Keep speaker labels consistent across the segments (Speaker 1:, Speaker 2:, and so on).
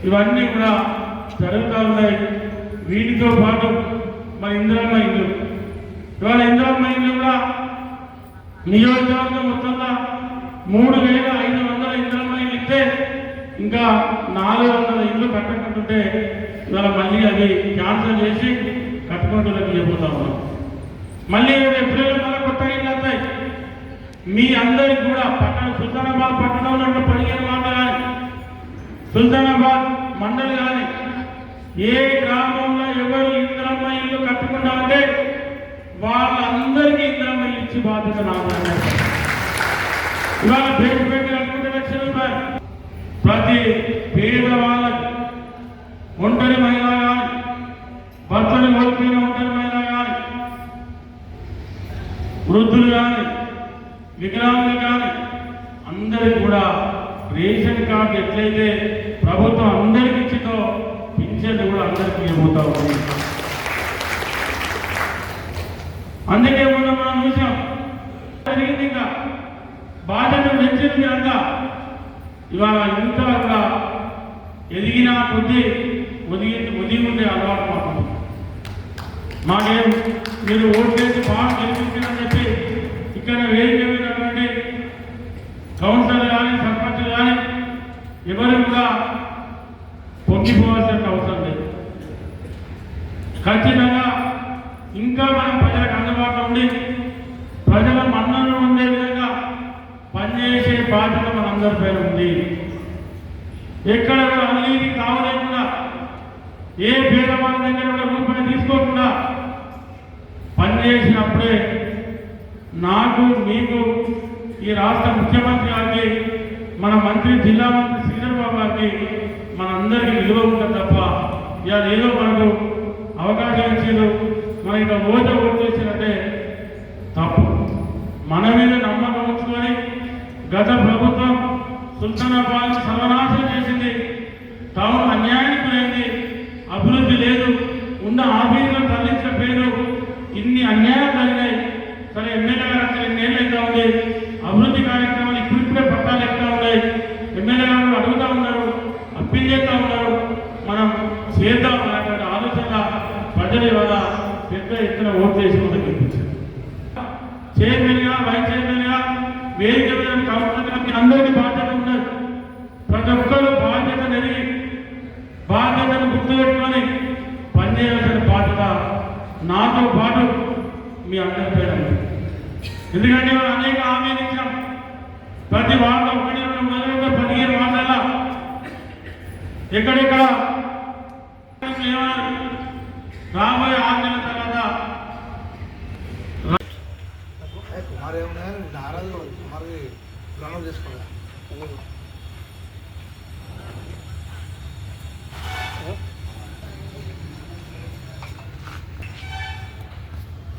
Speaker 1: ఇవన్నీ కూడా జరుగుతూ ఉన్నాయి. వీటితో పాటు మన ఇందిరమ్మ ఇల్లు, ఇవాళ ఇందిరమ్మ ఇల్లు కూడా నియోజకవర్గం మొత్తంలో 3,500 ఇందిరమ్మ ఇల్లు ఇస్తే ఇంకా 400 ఇల్లు కట్టకుంటుంటే ఇవాళ మళ్ళీ అది క్యాన్సల్ చేసి కట్టుకుంటూకి చెబుతా ఉన్నాం. మళ్ళీ ఏప్రిల్ మళ్ళీ కొత్త ఇల్లు వస్తాయి. మీ అందరికి కూడా పట్టణ సుల్తానాబాద్ పట్టణంలో 15 వార్డులు కానీ సుల్తానాబాద్ మండలి కానీ ఏ గ్రామంలో ఎవరు ఇందిరమ్మ ఇల్లు కట్టుకుంటా ఉంటే వాళ్ళందరికీ ఇందిరమ్మ ఇల్లు ఇచ్చి బాధ్యత నాకు. ఇవాళ పేరు పెట్టి కట్టుకుంటే ₹1,00,000 ప్రతి పేదవాళ్ళకి, ఒంటరి మహిళ కానీ, భర్తని కోల్పోయిన ఒంటరి మహిళ కానీ, వృద్ధులు కానీ, వికలాంగులు కానీ అందరికి కూడా రేషన్ కార్డు ఎట్లయితే ప్రభుత్వం అందరికి ఇచ్చిందో పింఛన్ కూడా అందరికీ ఇవ్వబోతా ఉంది. అందుకే మనం చూసాం జరిగింది. ఇంకా బాధ్యత పెంచింది అంతా. ఇవాళ ఇంత కూడా ఎదిగిన కొద్దీ ఒదిగి ఉండే అలవాటు మాకు. మాకేం మీరు ఓటు వేసి బాగా గెలిపించారని చెప్పి ఇక్కడ వేదికమైనటువంటి కౌన్సిలర్ కానీ, సర్పంచులు కానీ ఎవరు కూడా పొంగిపోవాల్సిన అవసరం లేదు. ఖచ్చితంగా ఇంకా మనం ప్రజలకు అందుబాటులో ఉండి ప్రజల మన్ననలు ఉండే విధంగా పనిచేసే బాధ్యత మనందరి పైన ఉంది. ఎక్కడ అవినీతి కావలేకుండా, ఏ పేదవాళ్ళ దగ్గర కూడా రూపాయి తీసుకోకుండా పనిచేసినప్పుడే నాకు, మీకు, ఈ రాష్ట్ర ముఖ్యమంత్రి గారికి, మన మంత్రి, జిల్లా మంత్రి శ్రీధర్ బాబు గారికి మనందరికీ విలువ ఉంటుంది తప్ప ఇవాళ ఏదో మనకు అవకాశం ఇచ్చిండు మనం ఇక ఓటు చేసినట్టే తప్పు. మన మీద నమ్మకం ఉంచుకొని గత ప్రభుత్వం సుల్తానాబాద్ సర్వనాశనం చేసింది. టౌన్ అన్యాయానికి గురైంది, అభివృద్ధి లేదు, ఉన్న ఆఫీసులను తరలించిన పేరు ఇన్ని అన్యాయాలు జరిగినాయి. సరే ఎమ్మెల్యే గారు అసలు 2 ఏళ్ళు అవుతా ఉంది, అభివృద్ధి కార్యక్రమాలు ఇప్పుడిప్పుడే పట్టాలు ఎక్కుతా ఉన్నాయి. ఎమ్మెల్యే గారు అడుగుతూ ఉన్నారు, అప్పీల్ చేస్తూ ఉన్నారు, మనం చేద్దాం అనేటువంటి ఆలోచన ప్రజలు ఇవాళ పెద్ద ఎత్తున ఓటు చేసుకుంటూ గెలిపించారు. చైర్మన్గా, వైస్ చైర్మన్గా, వేదిక మీద కౌన్సిలర్కి అందరికీ బాధ్యత ఉన్నారు. ప్రతి ఒక్కరు బాధ్యత నెరిగి బాధ్యతను గుర్తుపెట్టుకొని పనిచేయాల్సిన బాధ్యత నాతో పాటు మీ అందరి పైన ఉంది. ఎందుకంటే మనం అనేక హామీలు ఇచ్చాం. ప్రతి వార్డు 15 వార్డుల ఎక్కడెక్కడ రాబోయే 6 నెలల తర్వాత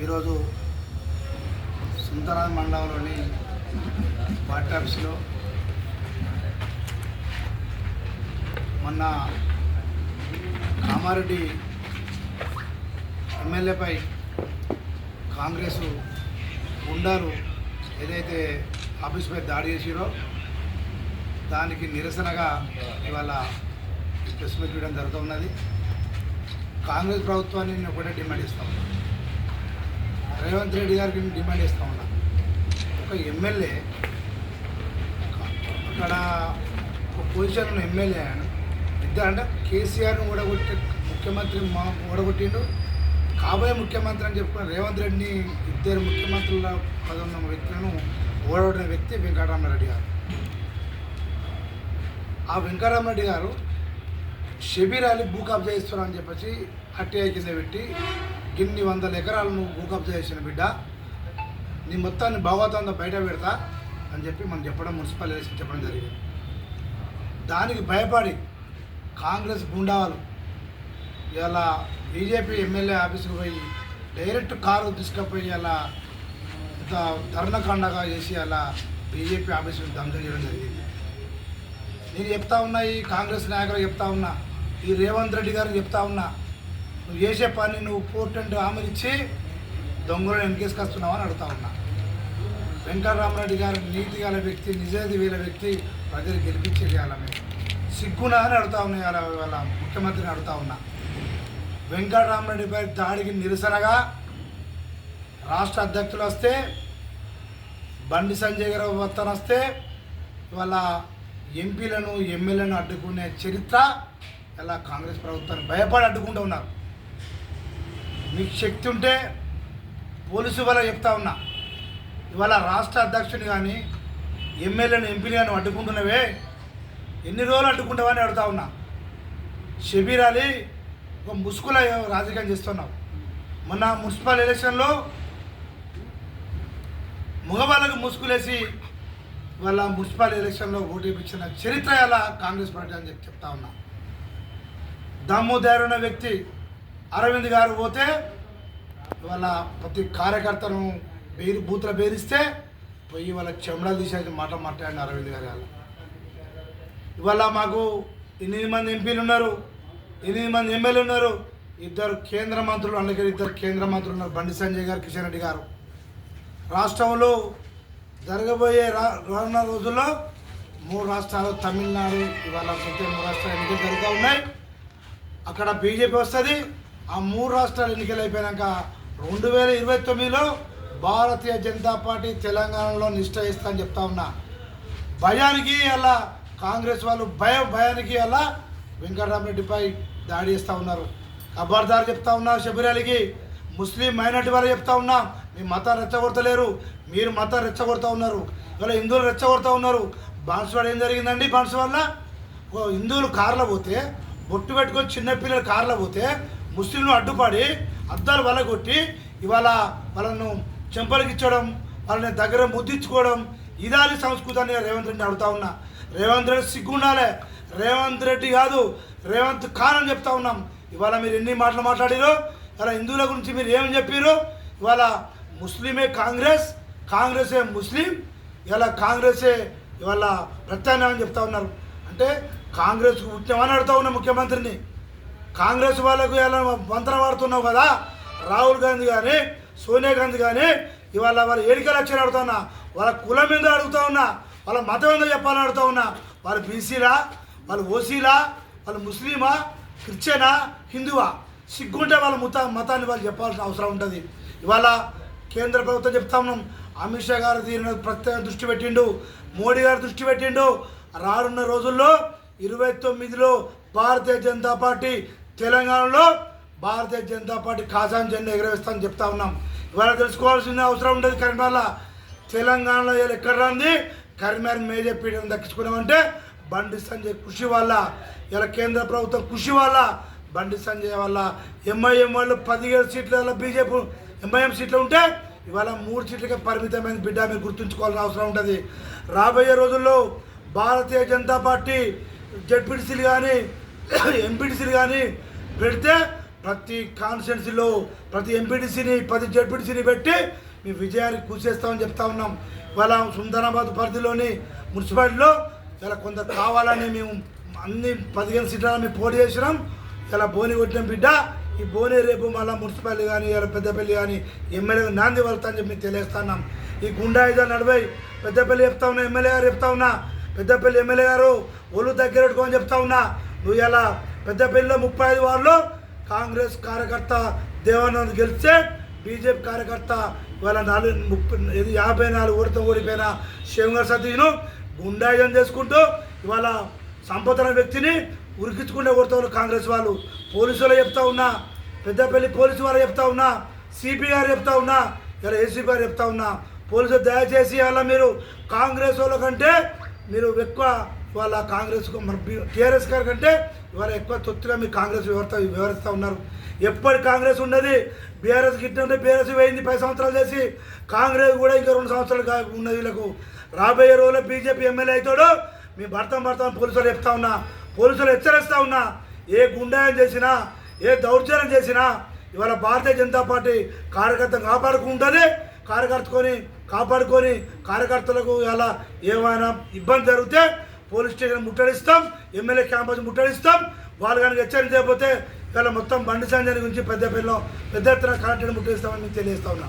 Speaker 2: ఈరోజు సుల్తానాబాద్ మండలంలోని పార్టీ ఆఫీసులో మొన్న కామారెడ్డి ఎమ్మెల్యేపై కాంగ్రెస్ గుండాలు ఏదైతే ఆఫీసుపై దాడి చేసిరో దానికి నిరసనగా ఇవాళ ప్రెస్ మీట్ చేయడం జరుగుతున్నది. కాంగ్రెస్ ప్రభుత్వాన్ని నేను ఒకటే డిమాండ్ ఇస్తా ఉన్నా, రేవంత్ రెడ్డి గారికి నేను డిమాండ్ ఇస్తా ఉన్నా. ఒక ఎమ్మెల్యే అక్కడ ఒక పొజిషన్ ఉన్న ఎమ్మెల్యే ఆయన ఇద్దరు అంటే కేసీఆర్ని ఓడగొట్టి ముఖ్యమంత్రి ఓడగొట్టిండు, కాబోయే ముఖ్యమంత్రి అని చెప్పుకున్న రేవంత్ రెడ్డిని, ఇద్దరు ముఖ్యమంత్రుల పదవున్న వ్యక్తులను ఓడగొట్టిన వ్యక్తి వెంకటరామరెడ్డి గారు. ఆ వెంకటరామరెడ్డి గారు షబీర్ అలీ భూ కబ్జా చేస్తున్నారని చెప్పేసి హత్య కింద పెట్టి ఇన్ని 100 ఎకరాలు నువ్వు భూ కబ్జా చేసిన బిడ్డ, నీ మొత్తాన్ని భాగవతంతో బయట పెడతా అని చెప్పి మనం చెప్పడం, మున్సిపల్ ఎలక్షన్ చెప్పడం జరిగింది. దానికి భయపడి కాంగ్రెస్ గుండాలు ఇలా బీజేపీ ఎమ్మెల్యే ఆఫీసుకు పోయి డైరెక్ట్ కారు తీసుకుపోయి అలా ధర్నకాండగా చేసి అలా బీజేపీ ఆఫీసును ధ్వంసం చేయడం జరిగింది. నేను చెప్తా ఉన్నా, ఈ కాంగ్రెస్ నాయకులు చెప్తా ఉన్నా, ఈ రేవంత్ రెడ్డి గారు చెప్తా ఉన్నా, నువ్వు చేసే పని నువ్వు 4 హామీలు ఇచ్చి దొంగలను ఎన్కేసుకొస్తున్నావు అని అడుగుతా ఉన్నా. వెంకటరామరెడ్డి గారు నీతి గల వ్యక్తి, నిజాయితీ వీల వ్యక్తి, ప్రజలు గెలిపించేది వాళ్ళని సిగ్గునా అని అడుగుతా ఉన్నాయి. వాళ్ళ ముఖ్యమంత్రిని అడుగుతా ఉన్నా. వెంకటరామరెడ్డిపై దాడికి నిరసనగా రాష్ట్ర అధ్యక్షులు వస్తే, బండి సంజయ్ గారు వత్తన వస్తే వాళ్ళ ఎంపీలను ఎమ్మెల్యేలను అడ్డుకునే చరిత్ర ఇలా కాంగ్రెస్ ప్రభుత్వాన్ని భయపడి అడ్డుకుంటూ ఉన్నారు. మీకు శక్తి ఉంటే పోలీసు వల్ల చెప్తా ఉన్నా, ఇవాళ రాష్ట్ర అధ్యక్షుని కానీ ఎమ్మెల్యేను ఎంపీలు కానీ అడ్డుకుంటున్నవే, ఎన్ని రోజులు అడ్డుకుంటావని అడుగుతా ఉన్నా. షబీర్ అలీ ఒక ముసుగుల రాజకీయం చేస్తున్నావు. మొన్న మున్సిపల్ ఎలక్షన్లో మగవాళ్ళకు ముసుగులేసి వాళ్ళ మున్సిపల్ ఎలక్షన్లో ఓటు వేయించిన చరిత్ర ఎలా కాంగ్రెస్ పార్టీ అని చెప్తా ఉన్నా. దమ్ము ధైర్యం వ్యక్తి అరవింద్ గారు పోతే వాళ్ళ ప్రతి కార్యకర్తను బూతులు బేరిస్తే పోయి వాళ్ళ చెమడలు తీసేది మాట మాట్లాడిన అరవింద్ గారు. ఇవాళ మాకు 8 మంది ఎంపీలు ఉన్నారు, 8 మంది ఎమ్మెల్యేలు ఉన్నారు, 2 కేంద్ర మంత్రులు, అందుకే 2 కేంద్ర మంత్రులు ఉన్నారు, బండి సంజయ్ గారు, కిషన్ రెడ్డి గారు. రాష్ట్రంలో జరగబోయే రానున్న రోజుల్లో 3 రాష్ట్రాలు, తమిళనాడు, ఇవాళ 3 రాష్ట్రాలు ఎన్నికలు జరుగుతూ ఉన్నాయి. అక్కడ బీజేపీ వస్తుంది. ఆ 3 రాష్ట్రాలు ఎన్నికలు అయిపోయాక 2029లో భారతీయ జనతా పార్టీ తెలంగాణలో నిష్ట ఇస్తా అని చెప్తా ఉన్నా. భయానికి అలా కాంగ్రెస్ వాళ్ళు భయానికి అలా వెంకటరామరెడ్డిపై దాడి చేస్తూ ఉన్నారు. ఖబర్దార్ చెప్తా ఉన్నారు. షబీర్ అలీకి ముస్లిం మైనార్టీ వాళ్ళు చెప్తా ఉన్నా, మీ మతాన్ని రెచ్చగొడతలేరు, మీరు మతాన్ని రెచ్చగొడతా ఉన్నారు. ఇవాళ హిందువులు రెచ్చగొడతా ఉన్నారు. బాన్సువాడ ఏం జరిగిందండి? బాన్సువాడలో హిందువులు కార్లో పోతే, బొట్టు పెట్టుకొని చిన్నపిల్లలు కార్లో పోతే ముస్లింలు అడ్డుపడి అద్దాలు వలగొట్టి ఇవాళ వాళ్ళను చెంపలకిచ్చడం, వాళ్ళని దగ్గర ముద్దించుకోవడం, ఇదాని సంస్కృతాన్ని రేవంత్ రెడ్డిని అడుగుతా ఉన్నా. రేవంత్ రెడ్డి సిగ్గుండాలే. రేవంత్ రెడ్డి కాదు, రేవంత్ ఖాన్ అని చెప్తా ఉన్నాం. ఇవాళ మీరు ఎన్ని మాటలు మాట్లాడారో, ఇలా హిందువుల గురించి మీరు ఏమని చెప్పారు? ఇవాళ ముస్లిమే కాంగ్రెస్, కాంగ్రెసే ముస్లిం, ఇలా కాంగ్రెసే ఇవాళ ప్రత్యామ్నాయం చెప్తా ఉన్నారు. అంటే కాంగ్రెస్కు ఉద్యమని అడుగుతా ఉన్నా ముఖ్యమంత్రిని. కాంగ్రెస్ వాళ్ళకు ఇలా మంత్రం వాడుతున్నావు కదా, రాహుల్ గాంధీ కానీ సోనియా గాంధీ కానీ ఇవాళ వాళ్ళ ఏడికలు వచ్చి అడుగుతా ఉన్నా, వాళ్ళ కులం మీద అడుగుతా ఉన్నా, వాళ్ళ మతం మీద చెప్పాలని అడుగుతా ఉన్నా. వాళ్ళు బీసీలా, వాళ్ళు ఓసీలా, వాళ్ళు ముస్లిమా, క్రిస్టియనా, హిందువా? సిగ్గుంటే వాళ్ళ మతాన్ని వాళ్ళు చెప్పాల్సిన అవసరం ఉంటుంది. ఇవాళ కేంద్ర ప్రభుత్వం చెప్తా ఉన్నాం, అమిత్ షా గారు దీని ప్రత్యేక దృష్టి పెట్టిండు, మోడీ గారు దృష్టి పెట్టిండు. రానున్న రోజుల్లో 29లో భారతీయ జనతా పార్టీ తెలంగాణలో భారతీయ జనతా పార్టీ ఖాసాన్ జెండా ఎగరవేస్తామని చెప్తా ఉన్నాం. ఇవాళ తెలుసుకోవాల్సిన అవసరం ఉంటుంది. కరీంనగర్లో తెలంగాణలో ఎక్కడ రాంది కరీంనగర్ మేజర్ పీఠం దక్కించుకున్నామంటే బండి సంజయ్ కృషి వల్ల, ఇలా కేంద్ర ప్రభుత్వం కృషి వల్ల, బండి సంజయ్ వల్ల. ఎంఐఎం వాళ్ళు 17 సీట్ల బీజేపీ ఎంఐఎం సీట్లు ఉంటే ఇవాళ 3 సీట్లకే పరిమితమైన బిడ్డ మీరు గుర్తుంచుకోవాల్సిన అవసరం ఉంటుంది. రాబోయే రోజుల్లో భారతీయ జనతా పార్టీ జెడ్పీటీసీలు కానీ ఎంపీటీసీలు కానీ పెడితే ప్రతి కాన్స్టిట్యున్సీలో ప్రతి ఎంపీటీసీని 10 జెడ్పీటీసీని పెట్టి మీ విజయానికి కూర్చేస్తామని చెప్తా ఉన్నాం. ఇవాళ సుల్తానాబాద్ పరిధిలోని మున్సిపాలిటీలో ఇలా కొంత కావాలని మేము అన్ని 15 సీట్లను మేము పోటీ చేసినాం. ఇలా బోని కొట్టిన బిడ్డ, ఈ బోని రేపు మళ్ళీ మున్సిపాలిటీ కానీ ఇలా పెద్దపల్లి కానీ ఎమ్మెల్యే నాంది వెళ్తా అని చెప్పి తెలియస్తున్నాం. ఈ గుండాయిజాలు నడిపై పెద్దపల్లి చెప్తా ఉన్నా, ఎమ్మెల్యే గారు చెప్తా ఉన్నా, పెద్దపల్లి ఎమ్మెల్యే గారు ఒళ్ళు దగ్గర పెట్టుకోని చెప్తా ఉన్నా. నువ్వు ఇలా పెద్దపల్లిలో 35 వార్డులో కాంగ్రెస్ కార్యకర్త దేవానంద్ గెలిస్తే బీజేపీ కార్యకర్త ఇవాళ 54 ఓడితో ఓడిపోయిన శివంగర్ సతీష్ను గుండాయిజం చేసుకుంటూ ఇవాళ సంపదన వ్యక్తిని ఉరికించుకుంటే కొడతారు కాంగ్రెస్ వాళ్ళు. పోలీసులు చెప్తా ఉన్నా, పెద్దపల్లి పోలీసు వాళ్ళు చెప్తా ఉన్నా, సిపి గారు చెప్తా ఉన్నా, ఇలా ఏసీపీ గారు చెప్తా ఉన్నా, పోలీసులు దయచేసి అలా మీరు కాంగ్రెస్ వాళ్ళ కంటే మీరు ఎక్కువ ఇవాళ కాంగ్రెస్కు మన టీఆర్ఎస్ గారి కంటే ఇవాళ ఎక్కువ తొత్తుగా మీరు కాంగ్రెస్ వివరిస్తూ ఉన్నారు. ఎప్పటి కాంగ్రెస్ ఉన్నది బీఆర్ఎస్ గిట్ట ఉంటే బీఆర్ఎస్ పోయింది 10 సంవత్సరాలు చేసి, కాంగ్రెస్ కూడా ఇంకా 2 సంవత్సరాలు ఉన్నది. వీళ్ళకు రాబోయే రోజుల్లో బీజేపీ ఎమ్మెల్యే అవుతాడు. మీ భర్త పోలీసులు చెప్తా ఉన్నా, పోలీసులు హెచ్చరిస్తూ ఉన్నా, ఏ గుండాయం చేసినా ఏ దౌర్జన్యం చేసినా ఇవాళ భారతీయ జనతా పార్టీ కార్యకర్తను కాపాడుకొని కార్యకర్తలకు ఇలా ఏమైనా ఇబ్బంది జరిగితే పోలీస్ స్టేషన్ ముట్టడిస్తాం, ఎమ్మెల్యే క్యాంపస్ ముట్టడిస్తాం. వాళ్ళు కనుక హెచ్చరించకపోతే ఇలా మొత్తం బండి సంజయ్ గురించి పెద్ద ఎత్తున కలెక్టర్ని ముట్టడిస్తామని మీకు తెలియజేస్తా ఉన్నా.